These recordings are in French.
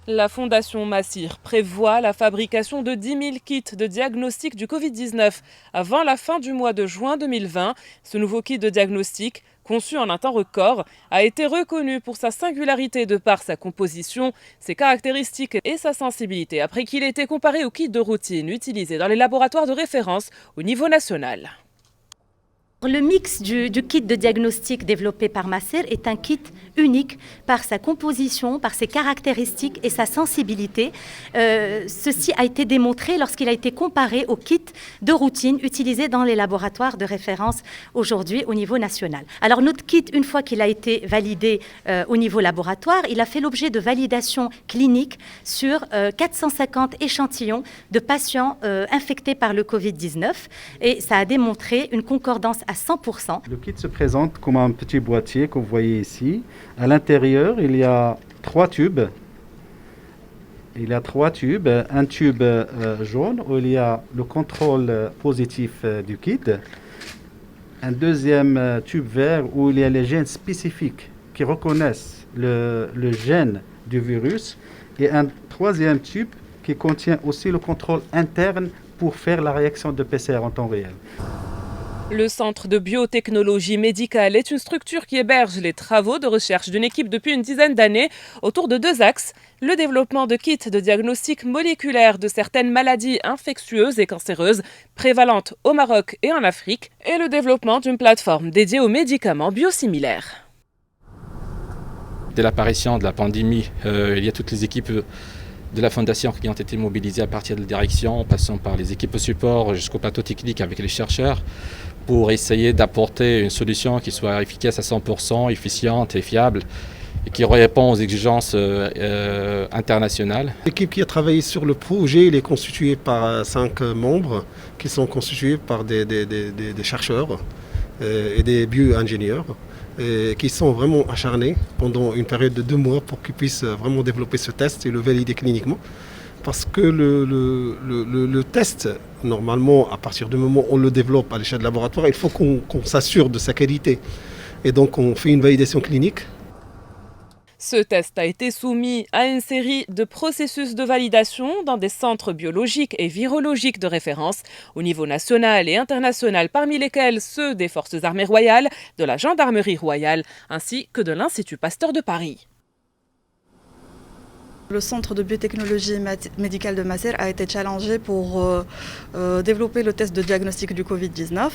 La Fondation Massir prévoit la fabrication de 10 000 kits de diagnostic du Covid-19 avant la fin du mois de juin 2020. Ce nouveau kit de diagnostic, conçu en un temps record, a été reconnu pour sa singularité de par sa composition, ses caractéristiques et sa sensibilité, après qu'il ait été comparé au kit de routine utilisé dans les laboratoires de référence au niveau national. Le mix du kit de diagnostic développé par Massir est un kit unique par sa composition, par ses caractéristiques et sa sensibilité. Ceci a été démontré lorsqu'il a été comparé au kit de routine utilisé dans les laboratoires de référence aujourd'hui au niveau national. Alors notre kit, une fois qu'il a été validé au niveau laboratoire, il a fait l'objet de validation clinique sur 450 échantillons de patients infectés par le Covid-19 et ça a démontré une concordance à 100%. Le kit se présente comme un petit boîtier que vous voyez ici. À l'intérieur, il y a 3 tubes. Un tube jaune où il y a le contrôle positif du kit. Un deuxième tube vert où il y a les gènes spécifiques qui reconnaissent le gène du virus. Et un troisième tube qui contient aussi le contrôle interne pour faire la réaction de PCR en temps réel. Le Centre de biotechnologie médicale est une structure qui héberge les travaux de recherche d'une équipe depuis une dizaine d'années autour de 2 axes. Le développement de kits de diagnostic moléculaire de certaines maladies infectieuses et cancéreuses prévalentes au Maroc et en Afrique et le développement d'une plateforme dédiée aux médicaments biosimilaires. Dès l'apparition de la pandémie, il y a toutes les équipes de la Fondation qui ont été mobilisées à partir de la direction, en passant par les équipes au support jusqu'au plateau technique avec les chercheurs, pour essayer d'apporter une solution qui soit efficace à 100%, efficiente et fiable, et qui répond aux exigences internationales. L'équipe qui a travaillé sur le projet elle est constituée par 5 membres, qui sont constitués par des chercheurs et des bio-ingénieurs, qui sont vraiment acharnés pendant une période de 2 mois pour qu'ils puissent vraiment développer ce test et le valider cliniquement. Parce que le test, normalement, à partir du moment où on le développe à l'échelle de laboratoire, il faut qu'on s'assure de sa qualité. Et donc on fait une validation clinique. Ce test a été soumis à une série de processus de validation dans des centres biologiques et virologiques de référence au niveau national et international, parmi lesquels ceux des Forces armées royales, de la Gendarmerie royale ainsi que de l'Institut Pasteur de Paris. Le centre de biotechnologie médicale de Massir a été challengé pour développer le test de diagnostic du Covid-19.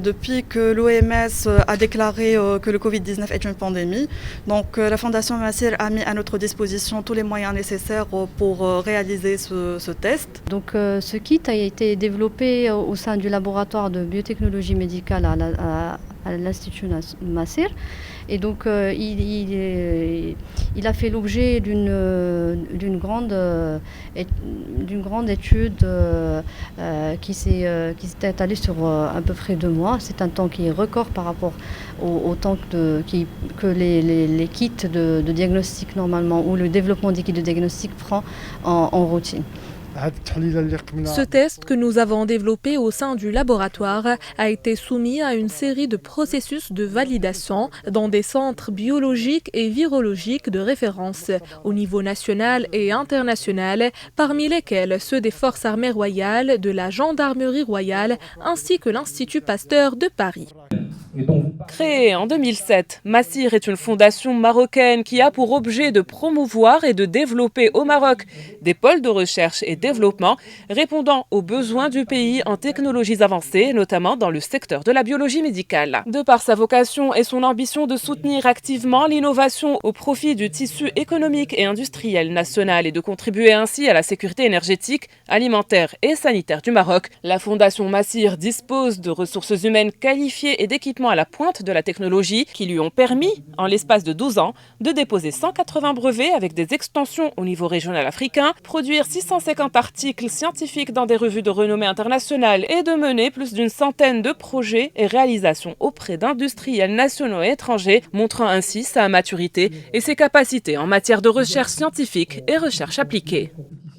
Depuis que l'OMS a déclaré que le Covid-19 est une pandémie, donc la Fondation Massir a mis à notre disposition tous les moyens nécessaires pour réaliser ce test. Donc ce kit a été développé au sein du laboratoire de biotechnologie médicale à l'Institut Massir. Et donc il a fait l'objet d'une grande étude qui s'est étalée sur à peu près 2 mois. C'est un temps qui est record par rapport au temps que les kits de diagnostic normalement ou le développement des kits de diagnostic prend en routine. Ce test que nous avons développé au sein du laboratoire a été soumis à une série de processus de validation dans des centres biologiques et virologiques de référence au niveau national et international, parmi lesquels ceux des Forces armées royales, de la Gendarmerie royale ainsi que l'Institut Pasteur de Paris. Créée en 2007, Massir est une fondation marocaine qui a pour objet de promouvoir et de développer au Maroc des pôles de recherche et développement répondant aux besoins du pays en technologies avancées, notamment dans le secteur de la biologie médicale. De par sa vocation et son ambition de soutenir activement l'innovation au profit du tissu économique et industriel national et de contribuer ainsi à la sécurité énergétique, alimentaire et sanitaire du Maroc, la Fondation Massir dispose de ressources humaines qualifiées et d'équipements à la pointe de la technologie qui lui ont permis, en l'espace de 12 ans, de déposer 180 brevets avec des extensions au niveau régional africain, produire 650 articles scientifiques dans des revues de renommée internationale et de mener plus d'une centaine de projets et réalisations auprès d'industriels nationaux et étrangers, montrant ainsi sa maturité et ses capacités en matière de recherche scientifique et recherche appliquée.